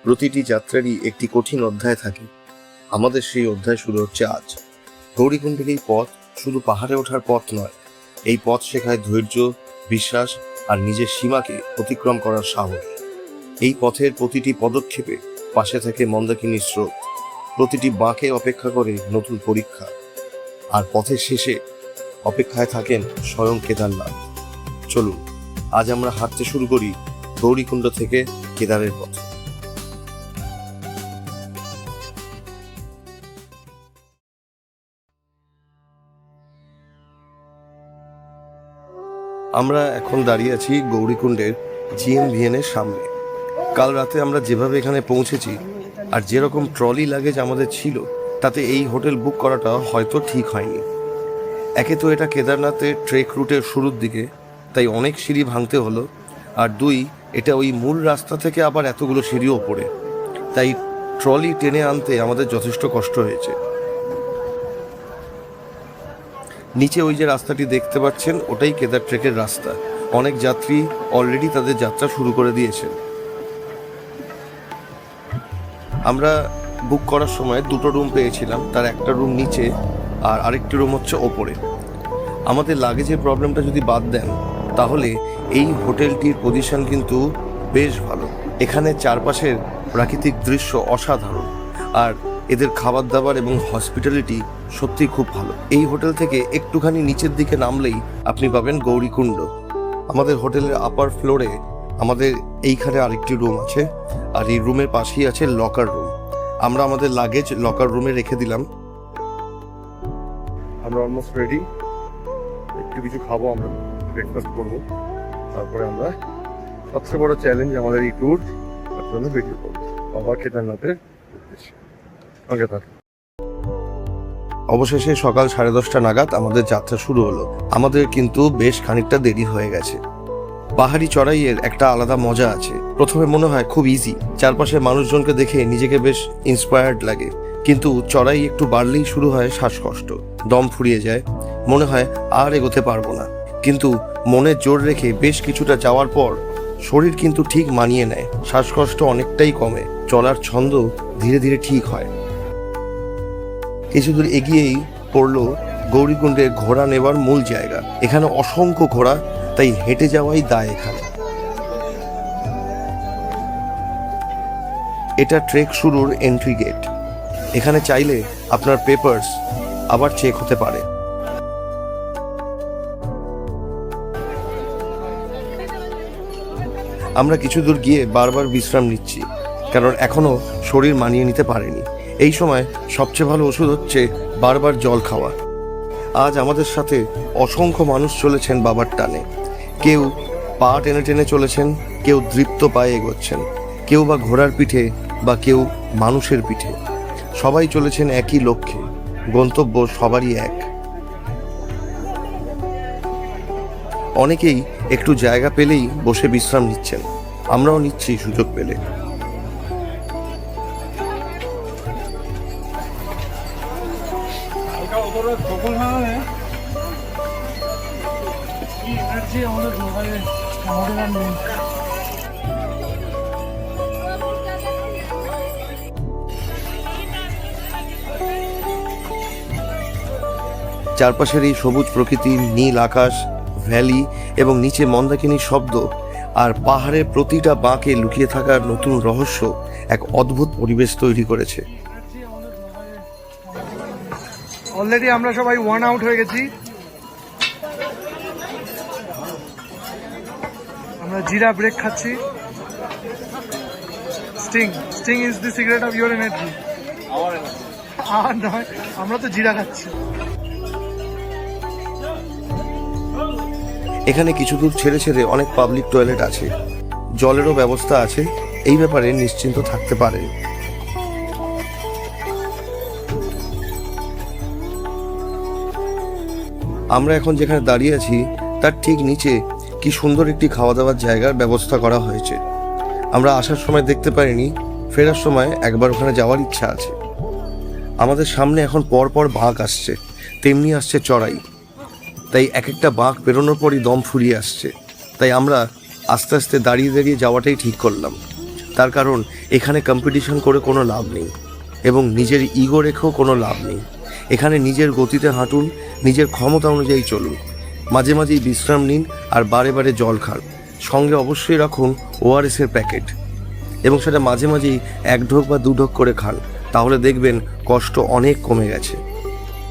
প্রতিটি যাত্রারই একটি কঠিন অধ্যায় থাকে। আমাদের সেই অধ্যায় শুরু হচ্ছে আজ। গৌরীকুণ্ডের এই পথ শুধু পাহাড়ে ওঠার পথ নয়, এই পথ শেখায় ধৈর্য, বিশ্বাস আর নিজের সীমাকে অতিক্রম করার সাহস। এই পথের প্রতিটি পদক্ষেপে পাশে থাকে মন্দাকিনীর স্রোত, প্রতিটি বাঁকে অপেক্ষা করে নতুন পরীক্ষা, আর পথের শেষে অপেক্ষায় থাকেন স্বয়ং কেদারনাথ। চলুন আজ আমরা হাঁটতে শুরু করি গৌরীকুণ্ড থেকে কেদারের পথে। আমরা এখন দাঁড়িয়ে আছি গৌরীকুণ্ডের GMVN এর সামনে। কাল রাতে আমরা যেভাবে এখানে পৌঁছেছি আর যেরকম ট্রলি লাগেজ আমাদের ছিল, তাতে এই হোটেল বুক করাটা হয়তো ঠিক হয়নি। একে তো এটা কেদারনাথের ট্রেক রুটের শুরুর দিকে, তাই অনেক সিঁড়ি ভাঙতে হলো, আর দুই, এটা ওই মূল রাস্তা থেকে আবার এতগুলো সিঁড়ি ওপরে, তাই ট্রলি টেনে আনতে আমাদের যথেষ্ট কষ্ট হয়েছে। নিচে ওই যে রাস্তাটি দেখতে পাচ্ছেন, ওটাই কেদার ট্রেকের রাস্তা। অনেক যাত্রী অলরেডি তাদের যাত্রা শুরু করে দিয়েছেন। আমরা বুক করার সময় দুটো রুম পেয়েছিলাম, তার একটা রুম নিচে আর আরেকটি রুম হচ্ছে ওপরে। আমাদের লাগেজের প্রবলেমটা যদি বাদ দেন, তাহলে এই হোটেলটির পজিশন কিন্তু বেশ ভালো। এখানে চারপাশের প্রাকৃতিক দৃশ্য অসাধারণ, আর এদের খাবার দাবার এবং হসপিটালিটি সত্যিই খুব ভালো। এই হোটেল থেকে একটুখানি নিচের দিকে নামলেই আপনি পাবেন গৌরীকুণ্ড। আমাদের হোটেলের আপার ফ্লোরে আমাদের এইখানে আরেকটি রুম আছে, আর এই রুমের পাশেই আছে লকার রুম। আমরা আমাদের লাগেজ লকার রুমে রেখে দিলাম। আমরা অলমোস্ট রেডি। একটু কিছু খাবো, আমরা ব্রেকফাস্ট করবো, তারপরে আমরা সবচেয়ে বড় চ্যালেঞ্জ আমাদের এই ট্যুর তার জন্য বেরিয়ে পড়বো বাবা কেদারনাথের উদ্দেশ্যে। সঙ্গে থাকুন। অবশেষে সকাল 10:30 নাগাদ আমাদের যাত্রা শুরু হলো। আমাদের কিন্তু বেশ খানিকটা দেরি হয়ে গেছে। পাহাড়ি চড়াইয়ের একটা আলাদা মজা আছে। প্রথমে মনে হয় খুব ইজি, চারপাশে মানুষজনকে দেখে নিজেকে বেশ ইন্সপায়ার্ড লাগে, কিন্তু চড়াই একটু বাড়লেই শুরু হয় শ্বাসকষ্ট, দম ফুরিয়ে যায়, মনে হয় আর এগোতে পারবো না। কিন্তু মনে জোর রেখে বেশ কিছুটা যাওয়ার পর শরীর কিন্তু ঠিক মানিয়ে নেয়, শ্বাসকষ্ট অনেকটাই কমে, চলার ছন্দ ধীরে ধীরে ঠিক হয়। কিছু দূর এগিয়েই পড়লো গৌরীকুণ্ডের ঘোড়া নেবার মূল জায়গা। এখানে অসংখ্য ঘোড়া, তাই হেঁটে যাওয়াই দায় এখানে। এটা ট্রেক শুরুর এন্ট্রি গেট। এখানে চাইলে আপনার পেপারস আবার চেক হতে পারে। আমরা কিছু দূর গিয়ে বারবার বিশ্রাম নিচ্ছি, কারণ এখনো শরীর মানিয়ে নিতে পারেনি। এই সময় সবচেয়ে ভালো ওষুধ হচ্ছে বারবার জল খাওয়া। আজ আমাদের সাথে অসংখ্য মানুষ চলেছেন বাবার টানে। কেউ পা টেনে টেনে চলেছেন, কেউ দৃপ্ত পায়ে এগোচ্ছেন, কেউ বা ঘোড়ার পিঠে, বা কেউ মানুষের পিঠে। সবাই চলেছেন একই লক্ষ্যে, গন্তব্য সবারই এক। অনেকেই একটু জায়গা পেলেই বসে বিশ্রাম নিচ্ছেন, আমরাও নিচ্ছি সুযোগ পেলে। চারপাশের এই সবুজ প্রকৃতি, নীল আকাশ, ভ্যালি এবং নিচে মন্দাকিনীর শব্দ, আর পাহাড়ের প্রতিটা বাঁকে লুকিয়ে থাকার নতুন রহস্য এক অদ্ভুত পরিবেশ তৈরি করেছে। অলরেডি আমরা সবাই ওয়ান আউট হয়ে গেছি। আমরা জিরা ব্রেক খাচ্ছি। Sting is the secret of your energy. আর নয়, আমরা তো জিরা খাচ্ছি। এখানে কিছু দূর ছেড়ে ছেড়ে অনেক পাবলিক টয়লেট আছে, জলেরও ব্যবস্থা আছে, এই ব্যাপারে নিশ্চিন্ত থাকতে পারেন। আমরা এখন যেখানে দাঁড়িয়ে আছি তার ঠিক নিচে কি সুন্দর একটি খাওয়া দাওয়ার জায়গার ব্যবস্থা করা হয়েছে। আমরা আসার সময় দেখতে পারিনি, ফেরার সময় একবার ওখানে যাওয়ার ইচ্ছা আছে। আমাদের সামনে এখন পরপর বাঁক আসছে, তেমনি আসছে চড়াই, তাই এক একটা বাঁক পেরোনোর পরই দম ফুরিয়ে আসছে। তাই আমরা আস্তে আস্তে দাঁড়িয়ে দাঁড়িয়ে যাওয়াটাই ঠিক করলাম। তার কারণ এখানে কম্পিটিশন করে কোনো লাভ নেই এবং নিজের ইগো রেখেও কোনো লাভ নেই। এখানে নিজের গতিতে হাঁটুন, নিজের ক্ষমতা অনুযায়ী চলুন, মাঝে মাঝেই বিশ্রাম নিন আর বারে বারে জল খান। সঙ্গে অবশ্যই রাখুন ওআরএসের প্যাকেট এবং সেটা মাঝে মাঝেই 1 ঢোক বা 2 ঢোক করে খান, তাহলে দেখবেন কষ্ট অনেক কমে গেছে।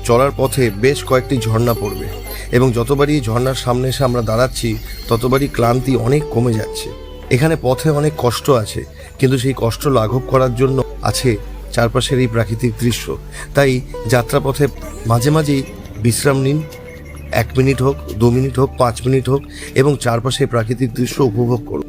চলার পথে বেশ কয়েকটি ঝর্ণা পড়বে এবং যতবারই ঝর্ণার সামনে এসে আমরা দাঁড়াচ্ছি ততবারই ক্লান্তি অনেক কমে যাচ্ছে। এখানে পথে অনেক কষ্ট আছে, কিন্তু সেই কষ্ট লাঘব করার জন্য আছে চারপাশের এই প্রাকৃতিক দৃশ্য। তাই যাত্রাপথে মাঝে মাঝেই বিশ্রাম নিন, 1 মিনিট হোক, 2 মিনিট হোক, 5 মিনিট হোক, এবং চারপাশে প্রাকৃতিক দৃশ্য উপভোগ করুন।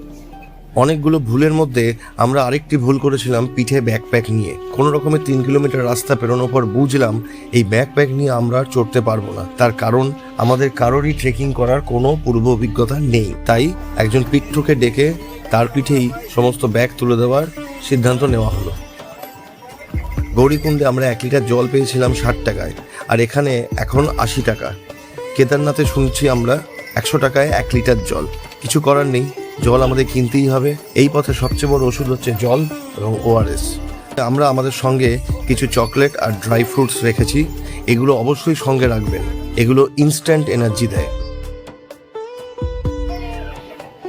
অনেকগুলো ভুলের মধ্যে আমরা আরেকটি ভুল করেছিলাম পিঠে ব্যাকপ্যাক নিয়ে। কোনো রকমের 3 কিলোমিটার রাস্তা পেরোনোর পর বুঝলাম এই ব্যাকপ্যাক নিয়ে আমরা আর চড়তে পারবো না, তার কারণ আমাদের কারোরই ট্রেকিং করার কোনো পূর্ব অভিজ্ঞতা নেই। তাই একজন পিঠুকে ডেকে তার পিঠেই সমস্ত ব্যাগ তুলে দেওয়ার সিদ্ধান্ত নেওয়া হলো। গৌরীকুণ্ডে আমরা 1 লিটার জল পেয়েছিলাম 60 টাকায়, আর এখানে এখন 80 টাকা। কেদারনাথে শুনছি আমরা 100 টাকায় 1 লিটার জল। কিছু করার নেই, জল আমাদের কিনতেই হবে। এই পথে সবচেয়ে বড় ওষুধ হচ্ছে জল এবং ওআরএস। আমরা আমাদের সঙ্গে কিছু চকলেট আর ড্রাই ফ্রুটস রেখেছি, এগুলো অবশ্যই সঙ্গে রাখবেন, এগুলো ইনস্ট্যান্ট এনার্জি দেয়।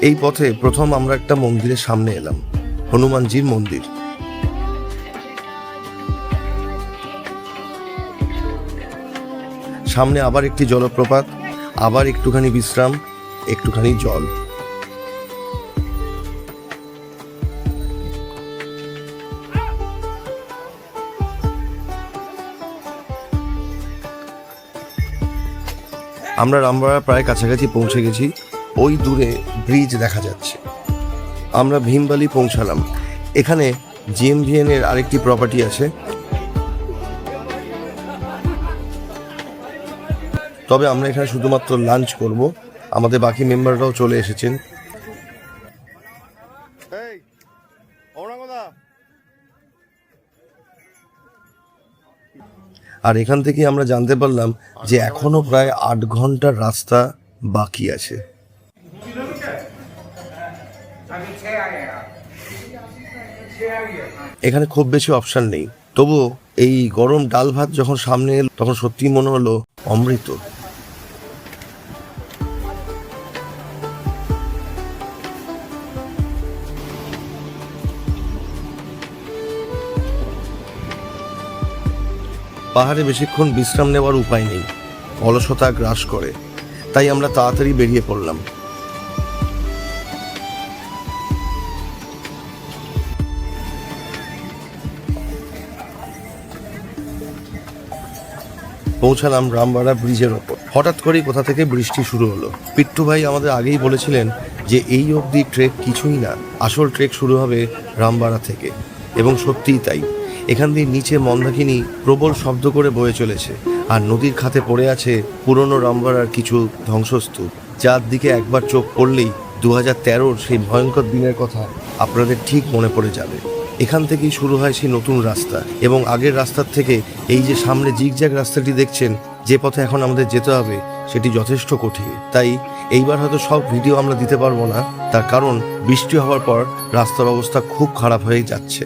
এই পথে প্রথম আমরা একটা মন্দিরের সামনে এলাম, হনুমানজির মন্দির। সামনে আবার একটি জলপ্রপাত, আবার একটুখানি বিশ্রাম, একটুখানি জল। আমরা রামবাড়া প্রায় কাছাকাছি পৌঁছে গেছি। ওই দূরে ব্রিজ দেখা যাচ্ছে। আমরা ভীমবালি পৌঁছালাম। এখানে জিএমভিএন এর আরেকটি প্রপার্টি আছে, তবে আমরা এখানে শুধুমাত্র লাঞ্চ করব। আমাদের বাকি মেম্বাররাও চলে এসেছেন। আর এখান থেকে আমরা জানতে পারলাম যে এখনো প্রায় 8 ঘন্টার রাস্তা বাকি আছে। এখানে খুব বেশি অপশন নেই, তবুও এই গরম ডাল ভাত যখন সামনে এলো তখন সত্যি মনে হলো অমৃত। পাহাড়ে বেশিক্ষণ বিশ্রাম নেওয়ার উপায় নেই, অলসতা গ্রাস করে, তাই আমরা তাড়াতাড়ি বেরিয়ে পড়লাম। পৌঁছালাম রামবাড়া ব্রিজের ওপর। হঠাৎ করেই কোথা থেকে বৃষ্টি শুরু হলো। পিট্টু ভাই আমাদের আগেই বলেছিলেন যে এই অবধি ট্রেক কিছুই না, আসল ট্রেক শুরু হবে রামবাড়া থেকে, এবং সত্যিই তাই। এখান দিয়ে নিচে মন্দাকিনী প্রবল শব্দ করে বয়ে চলেছে, আর নদীর খাতে পড়ে আছে পুরনো রামবাড়ার কিছু ধ্বংসস্তূপ, যার দিকে একবার চোখ পড়লেই 2013-র সেই ভয়ঙ্কর দিনের কথা আপনাদের ঠিক মনে পড়ে যাবে। এখান থেকেই শুরু হয় সেই নতুন রাস্তা, এবং আগের রাস্তার থেকে এই যে সামনে জিগজ্যাগ রাস্তাটি দেখছেন, যে পথে এখন আমাদের যেতে হবে, সেটি যথেষ্ট কঠিন। তাই এইবার হয়তো সব ভিডিও আমরা দিতে পারবো না, তার কারণ বৃষ্টি হওয়ার পর রাস্তার অবস্থা খুব খারাপ হয়ে যাচ্ছে।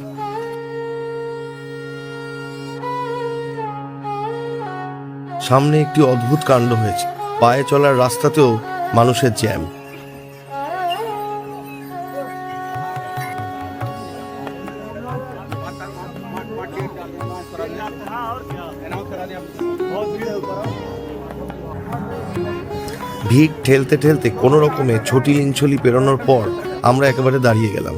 সামনে একটি অদ্ভুত কাণ্ড হয়েছে, পায়ে চলার রাস্তাতেও মানুষের জ্যাম। ভিড় ঠেলতে ঠেলতে কোনো রকমে ছোটি লিঞ্ছলি পেরোনোর পর আমরা একেবারে দাঁড়িয়ে গেলাম।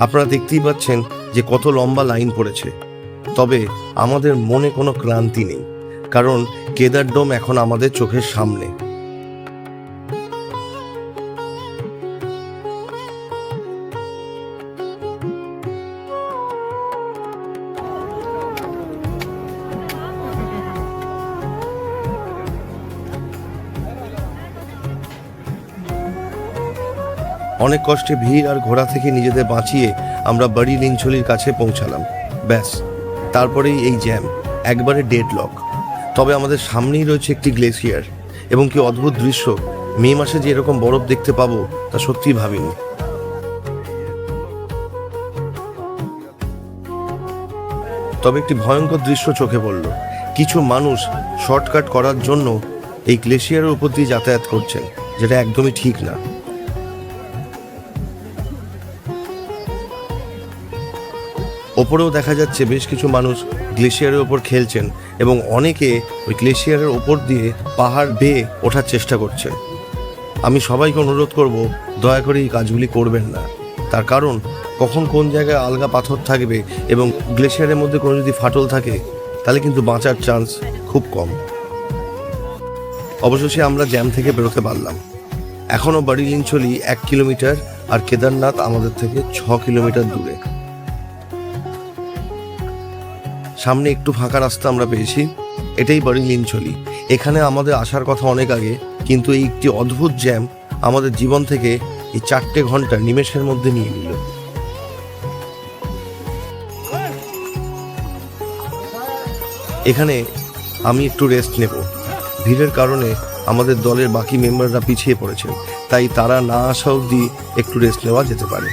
আপনারা দেখতেই পাচ্ছেন যে কত লম্বা লাইন পড়েছে, তবে আমাদের মনে কোনো ক্লান্তি নেই, কারণ কেদারডোম এখন আমাদের চোখের সামনে। অনেক কষ্টে ভিড় আর ঘোড়া থেকে নিজেদের বাঁচিয়ে আমরা বাড়ি লিঞ্ছলির কাছে পৌঁছালাম। ব্যাস, তারপরেই এই জ্যাম, একবারে ডেডলক। তবে আমাদের সামনেই রয়েছে একটি গ্লেসিয়ার, এবং কি অদ্ভুত দৃশ্য। মে মাসে যে এরকম বরফ দেখতে পাবো তা সত্যিই ভাবিনি। তবে একটি ভয়ঙ্কর দৃশ্য চোখে পড়ল। কিছু মানুষ শর্টকাট করার জন্য এই গ্লেশিয়ারের উপর দিয়ে যাতায়াত করছেন, যেটা একদমই ঠিক না। ওপরেও দেখা যাচ্ছে বেশ কিছু মানুষ গ্লেশিয়ারের ওপর খেলছেন এবং অনেকে ওই গ্লেশিয়ারের ওপর দিয়ে পাহাড় বেয়ে ওঠার চেষ্টা করছেন। আমি সবাইকে অনুরোধ করব, দয়া করে এই কাজগুলি করবেন না। তার কারণ কখন কোন জায়গায় আলগা পাথর থাকবে এবং গ্লেশিয়ারের মধ্যে কোনো যদি ফাটল থাকে তাহলে কিন্তু বাঁচার চান্স খুব কম। অবশেষে আমরা জ্যাম থেকে বেরোতে পারলাম। এখনও বাড়িলিনচলি 1 কিলোমিটার আর কেদারনাথ আমাদের থেকে 6 কিলোমিটার দূরে। সামনে একটু ফাঁকা রাস্তা আমরা পেয়েছি, এটাই বাড়িলিনচলি। এখানে আমাদের আসার কথা অনেক আগে, কিন্তু এই একটি অদ্ভুত জ্যাম আমাদের জীবন থেকে এই 4টে ঘন্টা নিমেষের মধ্যে নিয়ে নিল। এখানে আমি একটু রেস্ট নেব। ভিড়ের কারণে আমাদের দলের বাকি মেম্বাররা পিছিয়ে পড়েছেন, তাই তারা না আসা অবধি একটু রেস্ট নেওয়া যেতে পারে।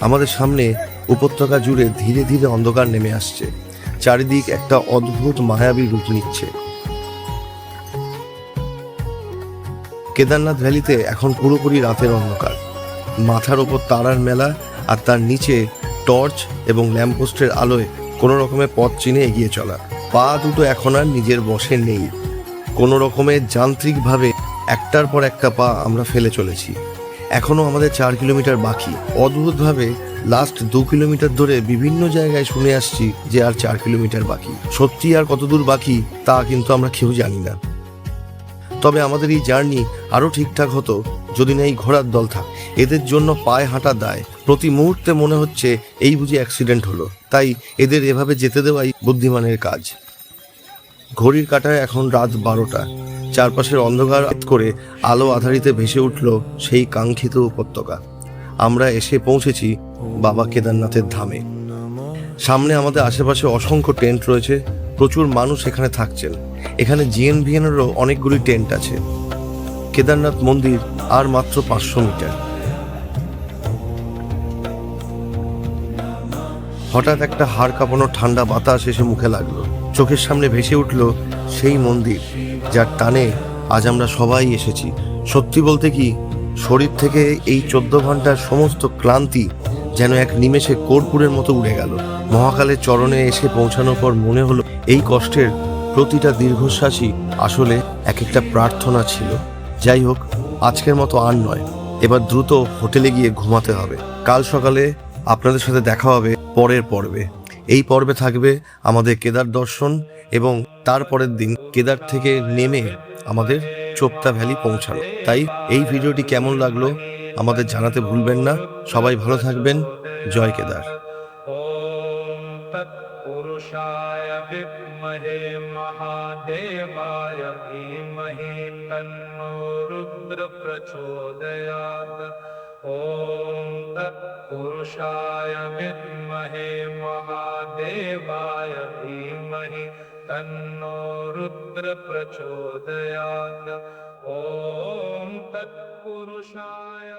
আমাদের সামনে উপত্যকা জুড়ে ধীরে ধীরে অন্ধকার নেমে আসছে। চারিদিক একটা অদ্ভুত মায়াবী রূপ নিচ্ছে। কেদারনাথ ভ্যালিতে এখন পুরোপুরি রাতের অন্ধকার। মাথার ওপর তারার মেলা, আর তার নিচে টর্চ এবং ল্যাম্পপোস্টের আলোয় কোনো রকমের পথ চিনে এগিয়ে চলা। পা দুটো এখন আর নিজের বশে নেই। কোনো রকমের যান্ত্রিকভাবে একটার পর একটা পা আমরা ফেলে চলেছি। এখনও আমাদের 4 কিলোমিটার বাকি। অদ্ভুতভাবে লাস্ট 2 কিলোমিটার ধরে বিভিন্ন জায়গায় শুনে আসছি যে আর 4 কিলোমিটার বাকি। সত্যি আর কতদূর বাকি তা কিন্তু আমরা কেউ জানি না। তবে আমাদের এই জার্নি আরও ঠিকঠাক হতো যদি না এই ঘোড়ার দল থাক। এদের জন্য পায়ে হাঁটা দায়। প্রতি মুহূর্তে মনে হচ্ছে এই বুঝি অ্যাক্সিডেন্ট হলো, তাই এদের এভাবে যেতে দেওয়াই বুদ্ধিমানের কাজ। ঘড়ির কাঁটায় এখন রাত 12টা। চারপাশের অন্ধকার করে আলো আধারিতে ভেসে উঠল সেই কাঙ্ক্ষিত উপত্যকা। আমরা এসে পৌঁছেছি বাবা কেদারনাথের ধামে। সামনে আমাদের আশেপাশে অসংখ্য টেন্ট রয়েছে, প্রচুর মানুষ এখানে থাকছেন। এখানে জিএনভিএনেরও অনেকগুলি টেন্ট আছে। কেদারনাথ মন্দির আর মাত্র 500 মিটার। হঠাৎ একটা হাড় কাঁপানো ঠান্ডা বাতাস এসে মুখে লাগলো। চোখের সামনে ভেসে উঠল সেই মন্দির যার টানে আজ আমরা সবাই এসেছি। সত্যি বলতে কি, শরীর থেকে এই 14 ঘন্টার সমস্ত ক্লান্তি যেন এক নিমেষে কর্পূরের মতো উড়ে গেল। মহাকালের চরণে এসে পৌঁছানোর পর মনে হলো এই কষ্টের প্রতিটা দীর্ঘশ্বাসই আসলে এক একটা প্রার্থনা ছিল। যাই হোক, আজকের মতো আর নয়। এবার দ্রুত হোটেলে গিয়ে ঘুমাতে হবে। কাল সকালে আপনাদের সাথে দেখা হবে পরের পর্বে। এই পর্বে থাকবে আমাদের কেদার দর্শন এবং তারপরের দিন কেদার থেকে নেমে আমাদের চোপতা ভ্যালি পৌঁছানো। তাই এই ভিডিওটি কেমন লাগলো আমাদের জানাতে ভুলবেন না। সবাই ভালো থাকবেন। জয় কেদার। ॐ तत्पुरुषाय विद्महे महादेवाय धीमहि तन्नो रुद्र प्रचोदयात्। ॐ तत्पुरुषाय विद्महे महादेवाय धीमहि तन्नो रुद्र प्रचोदयात्। ॐ तत्पुरुषाय